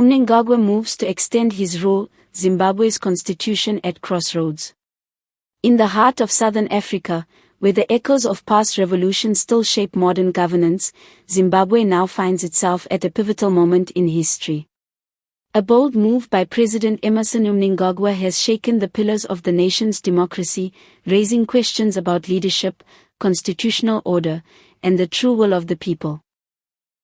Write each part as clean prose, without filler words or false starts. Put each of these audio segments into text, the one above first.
Mnangagwa moves to extend his rule, Zimbabwe's constitution at crossroads. In the heart of southern Africa, where the echoes of past revolutions still shape modern governance, Zimbabwe now finds itself at a pivotal moment in history. A bold move by President Emmerson Mnangagwa has shaken the pillars of the nation's democracy, raising questions about leadership, constitutional order, and the true will of the people.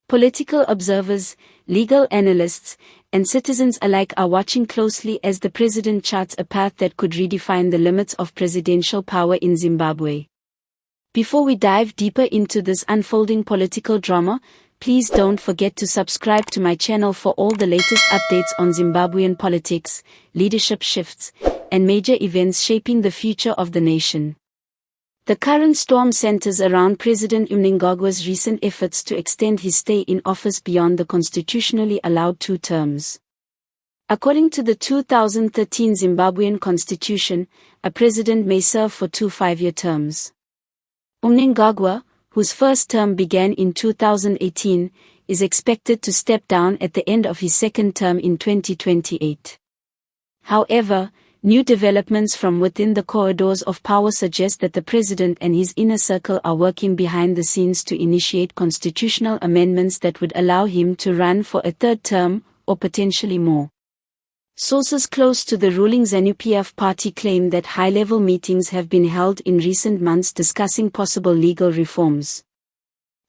Political observers, legal analysts, and citizens alike are watching closely as the president charts a path that could redefine the limits of presidential power in Zimbabwe. Before we dive deeper into this unfolding political drama, please don't forget to subscribe to my channel for all the latest updates on Zimbabwean politics, leadership shifts, and major events shaping the future of the nation. The current storm centers around President Mnangagwa's recent efforts to extend his stay in office beyond the constitutionally allowed 2 terms. According to the 2013 Zimbabwean constitution, a president may serve for 2 5-year terms. Mnangagwa, whose first term began in 2018, is expected to step down at the end of his second term in 2028. However, new developments from within the corridors of power suggest that the president and his inner circle are working behind the scenes to initiate constitutional amendments that would allow him to run for a 3rd term, or potentially more. Sources close to the ruling ZANU-PF party claim that high-level meetings have been held in recent months discussing possible legal reforms.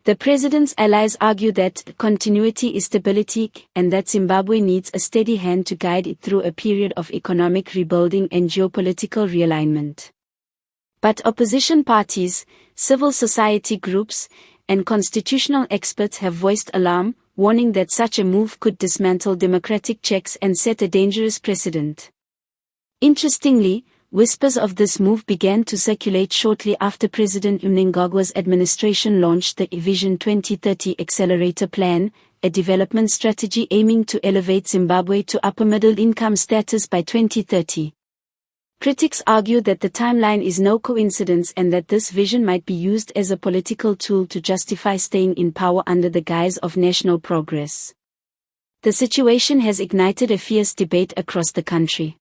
The president's allies argue that continuity is stability and that Zimbabwe needs a steady hand to guide it through a period of economic rebuilding and geopolitical realignment. But opposition parties, civil society groups, and constitutional experts have voiced alarm, warning that such a move could dismantle democratic checks and set a dangerous precedent. Interestingly, whispers of this move began to circulate shortly after President Mnangagwa's administration launched the Vision 2030 Accelerator Plan, a development strategy aiming to elevate Zimbabwe to upper middle income status by 2030. Critics argue that the timeline is no coincidence and that this vision might be used as a political tool to justify staying in power under the guise of national progress. The situation has ignited a fierce debate across the country.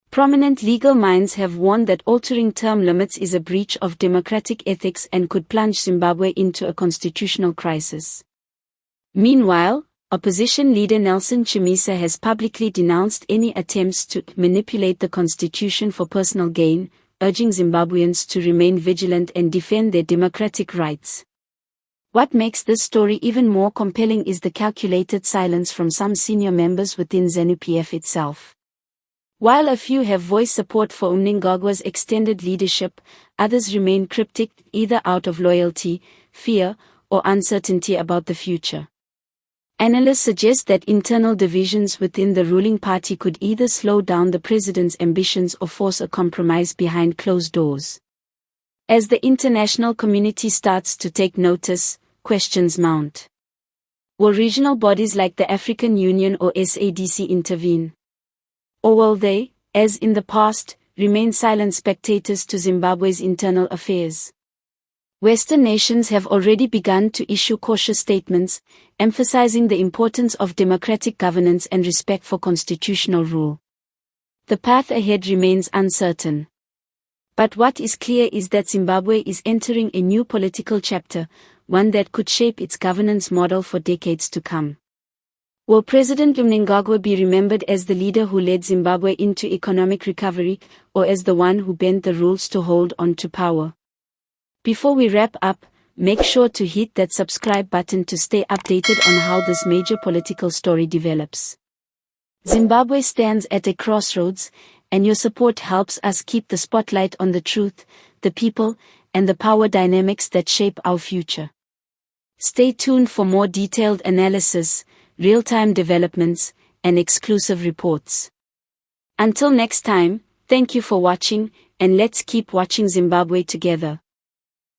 Prominent legal minds have warned that altering term limits is a breach of democratic ethics and could plunge Zimbabwe into a constitutional crisis. Meanwhile, opposition leader Nelson Chamisa has publicly denounced any attempts to manipulate the constitution for personal gain, urging Zimbabweans to remain vigilant and defend their democratic rights. What makes this story even more compelling is the calculated silence from some senior members within ZANU-PF itself. While a few have voiced support for Mnangagwa's extended leadership, others remain cryptic, either out of loyalty, fear, or uncertainty about the future. Analysts suggest that internal divisions within the ruling party could either slow down the president's ambitions or force a compromise behind closed doors. As the international community starts to take notice, questions mount. Will regional bodies like the African Union or SADC intervene? Or will they, as in the past, remain silent spectators to Zimbabwe's internal affairs? Western nations have already begun to issue cautious statements, emphasizing the importance of democratic governance and respect for constitutional rule. The path ahead remains uncertain. But what is clear is that Zimbabwe is entering a new political chapter, one that could shape its governance model for decades to come. Will President Mnangagwa be remembered as the leader who led Zimbabwe into economic recovery, or as the one who bent the rules to hold on to power? Before we wrap up, make sure to hit that subscribe button to stay updated on how this major political story develops. Zimbabwe stands at a crossroads, and your support helps us keep the spotlight on the truth, the people, and the power dynamics that shape our future. Stay tuned for more detailed analysis, real-time developments, and exclusive reports. Until next time, thank you for watching, and let's keep watching Zimbabwe together.